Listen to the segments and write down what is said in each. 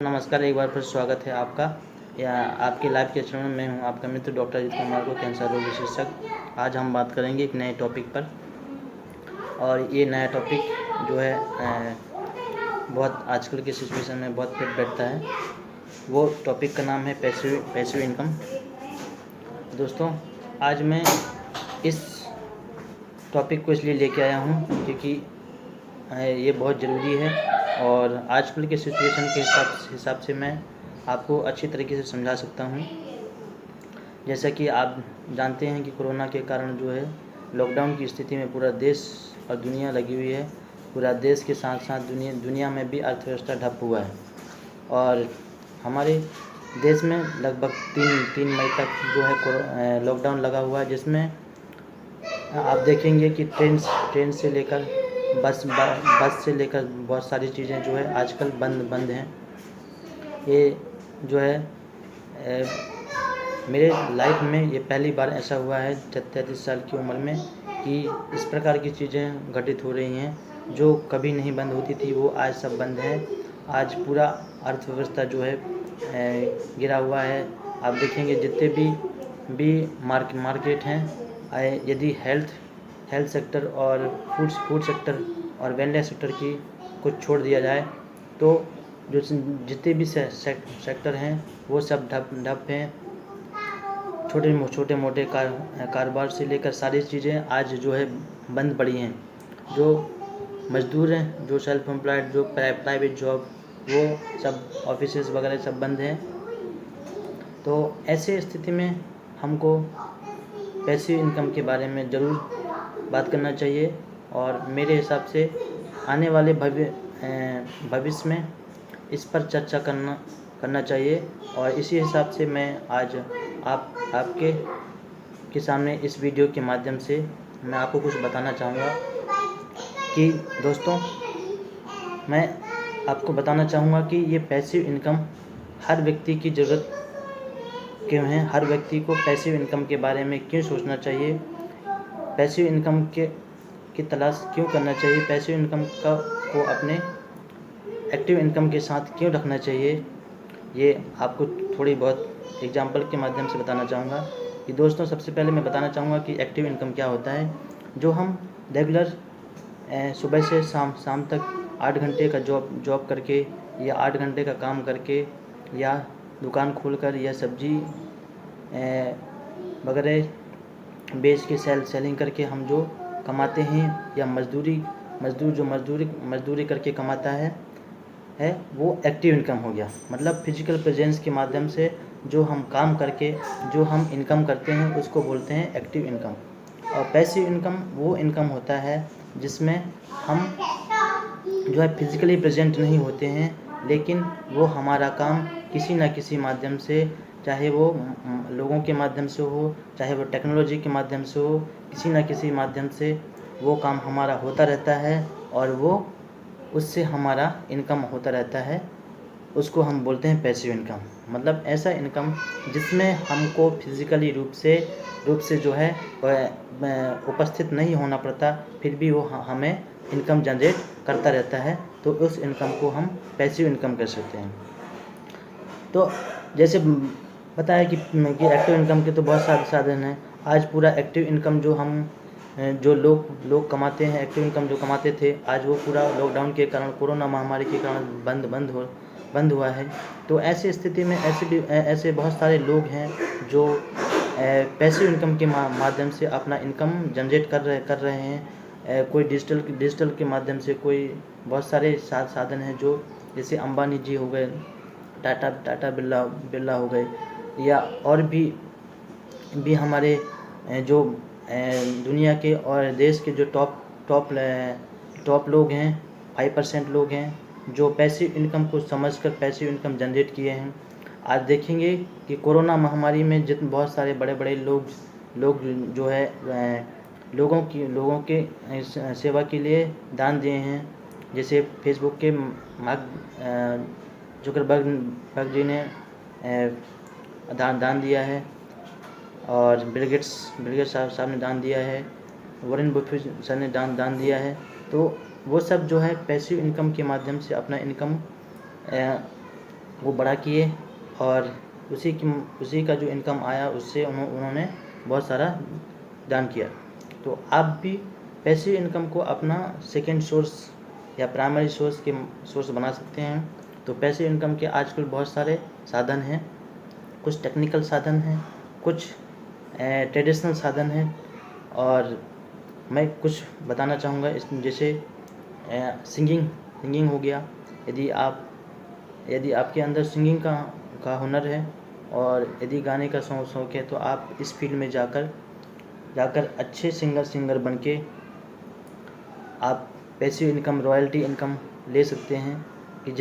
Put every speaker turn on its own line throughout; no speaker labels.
नमस्कार, एक बार फिर स्वागत है आपका या आपके लाइव के चरण में। मैं हूं आपका मित्र डॉक्टर अजीत कुमार को, कैंसर रोग विशेषज्ञ। आज हम बात करेंगे एक नए टॉपिक पर, और ये नया टॉपिक जो है बहुत आजकल की सिचुएशन में बहुत फिट बैठता है। वो टॉपिक का नाम है पैसिव इनकम। दोस्तों, आज मैं इस टॉपिक को इसलिए लेके आया हूँ क्योंकि ये बहुत ज़रूरी है, और आजकल के सिचुएशन के हिसाब से मैं आपको अच्छी तरीके से समझा सकता हूँ। जैसा कि आप जानते हैं कि कोरोना के कारण जो है लॉकडाउन की स्थिति में पूरा देश और दुनिया लगी हुई है। पूरा देश के साथ साथ दुनिया में भी अर्थव्यवस्था ठप हुआ है, और हमारे देश में लगभग तीन मई तक जो है लॉकडाउन लगा हुआ है, जिसमें आप देखेंगे कि ट्रेन से लेकर बस से लेकर बहुत सारी चीज़ें जो है आजकल बंद हैं। ये जो है मेरे लाइफ में ये पहली बार ऐसा हुआ है 33 साल की उम्र में कि इस प्रकार की चीज़ें घटित हो रही हैं जो कभी नहीं बंद होती थी, वो आज सब बंद है। आज पूरा अर्थव्यवस्था जो है गिरा हुआ है। आप देखेंगे जितने भी मार्केट हैं, यदि हेल्थ सेक्टर और फूड सेक्टर और वेलनेस सेक्टर की कुछ छोड़ दिया जाए तो जो जितने भी सेक्टर हैं वो सब ठप हैं। छोटे मोटे कारोबार से लेकर सारी चीज़ें आज जो है बंद पड़ी हैं। जो मजदूर हैं, जो सेल्फ एम्प्लॉयड, जो प्राइवेट जॉब, वो सब ऑफिसेज वगैरह सब बंद हैं। तो ऐसे स्थिति में हमको पैसिव इनकम के बारे में ज़रूर बात करना चाहिए, और मेरे हिसाब से आने वाले भविष्य में इस पर चर्चा करना चाहिए। और इसी हिसाब से मैं आज आपके सामने इस वीडियो के माध्यम से मैं आपको कुछ बताना चाहूँगा कि दोस्तों, मैं आपको बताना चाहूँगा कि ये पैसिव इनकम हर व्यक्ति की ज़रूरत क्यों है, हर व्यक्ति को पैसिव इनकम के बारे में क्यों सोचना चाहिए, पैसिव इनकम की तलाश क्यों करना चाहिए, पैसिव इनकम को अपने एक्टिव इनकम के साथ क्यों रखना चाहिए, ये आपको थोड़ी बहुत एग्जांपल के माध्यम से बताना चाहूँगा। कि दोस्तों, सबसे पहले मैं बताना चाहूँगा कि एक्टिव इनकम क्या होता है। जो हम रेगुलर सुबह से शाम तक 8 घंटे का जॉब करके या 8 घंटे का काम करके या दुकान खोलकर या सब्जी वगैरह बेच के सेलिंग करके हम जो कमाते हैं, या मजदूरी करके कमाता है वो एक्टिव इनकम हो गया। मतलब फिजिकल प्रेजेंस के माध्यम से जो हम काम करके जो हम इनकम करते हैं उसको बोलते हैं एक्टिव इनकम। और पैसिव इनकम वो इनकम होता है जिसमें हम जो है फिजिकली प्रेजेंट नहीं होते हैं, लेकिन वो हमारा काम किसी न किसी माध्यम से, चाहे वो लोगों के माध्यम से हो, चाहे वो टेक्नोलॉजी के माध्यम से हो, किसी न किसी माध्यम से वो काम हमारा होता रहता है, और वो उससे हमारा इनकम होता रहता है। उसको हम बोलते हैं पैसिव इनकम। मतलब ऐसा इनकम जिसमें हमको फिजिकली रूप से जो है उपस्थित नहीं होना पड़ता, फिर भी वो हमें इनकम जनरेट करता रहता है, तो उस इनकम को हम पैसिव इनकम कह सकते हैं। तो जैसे पता है कि एक्टिव इनकम के तो बहुत सारे साधन हैं। आज पूरा एक्टिव इनकम जो लोग कमाते हैं, एक्टिव इनकम जो कमाते थे, आज वो पूरा लॉकडाउन के कारण, कोरोना महामारी के कारण बंद हुआ है। तो ऐसी स्थिति में ऐसे बहुत सारे लोग हैं जो पैसिव इनकम के माध्यम से अपना इनकम जनरेट कर रहे हैं। कोई डिजिटल के माध्यम से, कोई बहुत सारे साधन हैं, जो जैसे अंबानी जी हो गए, टाटा बिरला हो गए, या और भी हमारे जो दुनिया के और देश के जो टॉप लोग हैं, 5% लोग हैं जो पैसिव इनकम को समझकर पैसिव इनकम जनरेट किए हैं। आज देखेंगे कि कोरोना महामारी में बहुत सारे बड़े लोग जो है लोगों के सेवा के लिए दान दिए हैं। जैसे फेसबुक के मार्क जुकरबर्ग जी ने दान दिया है, और बिल गेट्स साहब ने दान दिया है, वॉरेन बफेट सर ने दान दिया है। तो वो सब जो है पैसिव इनकम के माध्यम से अपना इनकम वो बड़ा किए और उसी का जो इनकम आया उससे उन्होंने बहुत सारा दान किया। तो आप भी पैसिव इनकम को अपना सेकंड सोर्स या प्राइमरी सोर्स बना सकते हैं। तो पैसिव इनकम के आजकल बहुत सारे साधन हैं, कुछ टेक्निकल साधन हैं, कुछ ट्रेडिशनल साधन हैं, और मैं कुछ बताना चाहूँगा इसमें। जैसे सिंगिंग हो गया। यदि आपके अंदर सिंगिंग का हुनर है और यदि गाने का शौक़ है, तो आप इस फील्ड में जाकर अच्छे सिंगर बन के आप पैसिव इनकम, रॉयल्टी इनकम ले सकते हैं। कि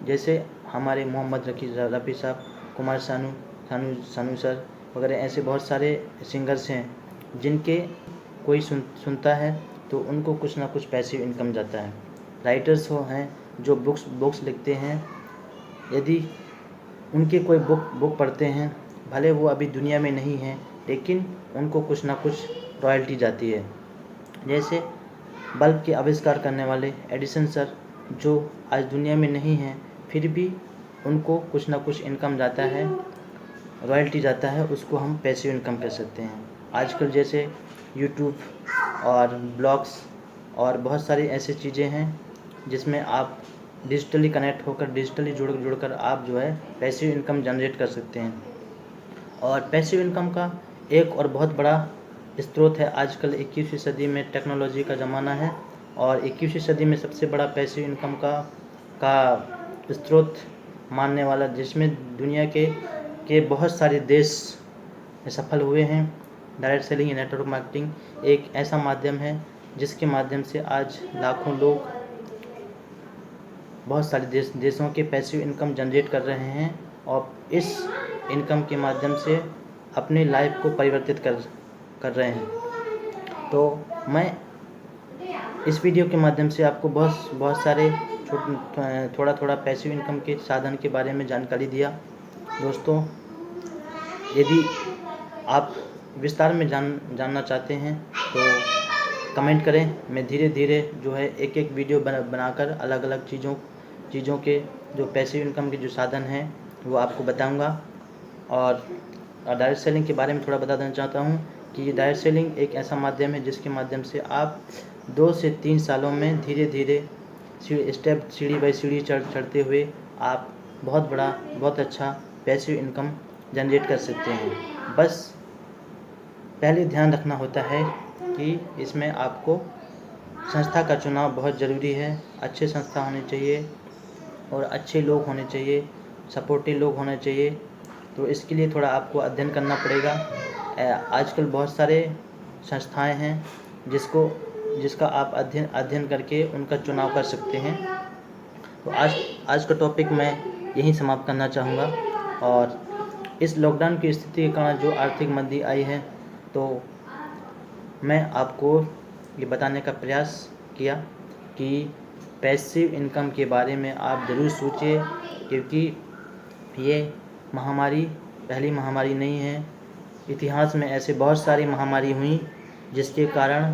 जैसे हमारे मोहम्मद रफ़ी साहब, कुमार सानू सर वगैरह, ऐसे बहुत सारे सिंगर्स हैं जिनके कोई सुनता है तो उनको कुछ ना कुछ पैसिव इनकम जाता है। राइटर्स हैं जो बुक्स लिखते हैं, यदि उनके कोई बुक पढ़ते हैं, भले वो अभी दुनिया में नहीं हैं, लेकिन उनको कुछ ना कुछ रॉयल्टी जाती है। जैसे बल्ब के आविष्कार करने वाले एडिसन सर, जो आज दुनिया में नहीं हैं, फिर भी उनको कुछ ना कुछ इनकम जाता है, रॉयल्टी जाता है, उसको हम पैसिव इनकम कह सकते हैं। आजकल जैसे यूट्यूब और ब्लॉग्स और बहुत सारी ऐसी चीज़ें हैं जिसमें आप डिजिटली कनेक्ट होकर, डिजिटली जुड़कर आप जो है पैसिव इनकम जनरेट कर सकते हैं। और पैसिव इनकम का एक और बहुत बड़ा स्रोत है, आजकल 21वीं सदी में टेक्नोलॉजी का ज़माना है, और 21वीं सदी में सबसे बड़ा पैसिव इनकम का स्रोत मानने वाला, जिसमें दुनिया के बहुत सारे देश सफल हुए हैं। डायरेक्ट सेलिंग या नेटवर्क मार्केटिंग एक ऐसा माध्यम है जिसके माध्यम से आज लाखों लोग बहुत सारे देशों के पैसिव इनकम जनरेट कर रहे हैं, और इस इनकम के माध्यम से अपनी लाइफ को परिवर्तित कर रहे हैं। तो मैं इस वीडियो के माध्यम से आपको बहुत सारे थोड़ा पैसिव इनकम के साधन के बारे में जानकारी दिया। दोस्तों, यदि आप विस्तार में जानना चाहते हैं तो कमेंट करें। मैं धीरे धीरे जो है एक वीडियो बनाकर अलग अलग चीज़ों के जो पैसिव इनकम के जो साधन हैं वो आपको बताऊंगा। और डायरेक्ट सेलिंग के बारे में थोड़ा बता देना चाहता हूं कि डायरेक्ट सेलिंग एक ऐसा माध्यम है जिसके माध्यम से आप 2 से 3 सालों में धीरे धीरे सीढ़ी बाई सीढ़ी चढ़ते हुए आप बहुत अच्छा पैसिव इनकम जनरेट कर सकते हैं। बस पहले ध्यान रखना होता है कि इसमें आपको संस्था का चुनाव बहुत ज़रूरी है। अच्छे संस्था होने चाहिए और अच्छे लोग होने चाहिए, सपोर्टिव लोग होने चाहिए। तो इसके लिए थोड़ा आपको अध्ययन करना पड़ेगा। आजकल बहुत सारे संस्थाएं हैं जिसका आप अध्ययन करके उनका चुनाव कर सकते हैं। तो आज का टॉपिक मैं यहीं समाप्त करना चाहूँगा। और इस लॉकडाउन की स्थिति के कारण जो आर्थिक मंदी आई है, तो मैं आपको ये बताने का प्रयास किया कि पैसिव इनकम के बारे में आप ज़रूर सोचिए, क्योंकि ये महामारी पहली महामारी नहीं है। इतिहास में ऐसे बहुत सारी महामारी हुई जिसके कारण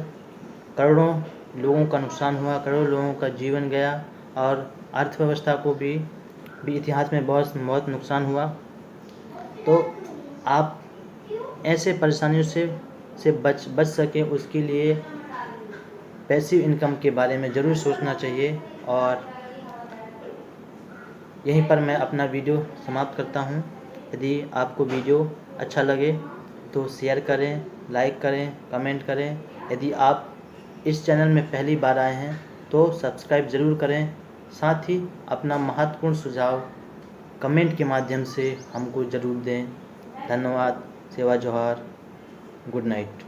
करोड़ों लोगों का नुकसान हुआ, करोड़ों लोगों का जीवन गया, और अर्थव्यवस्था को भी इतिहास में बहुत नुकसान हुआ। तो आप ऐसे परेशानियों से बच सकें, उसके लिए पैसिव इनकम के बारे में ज़रूर सोचना चाहिए। और यहीं पर मैं अपना वीडियो समाप्त करता हूं। यदि आपको वीडियो अच्छा लगे तो शेयर करें, लाइक करें, कमेंट करें। यदि आप इस चैनल में पहली बार आए हैं तो सब्सक्राइब ज़रूर करें। साथ ही अपना महत्वपूर्ण सुझाव कमेंट के माध्यम से हमको ज़रूर दें। धन्यवाद। सेवा जोहार। Good night.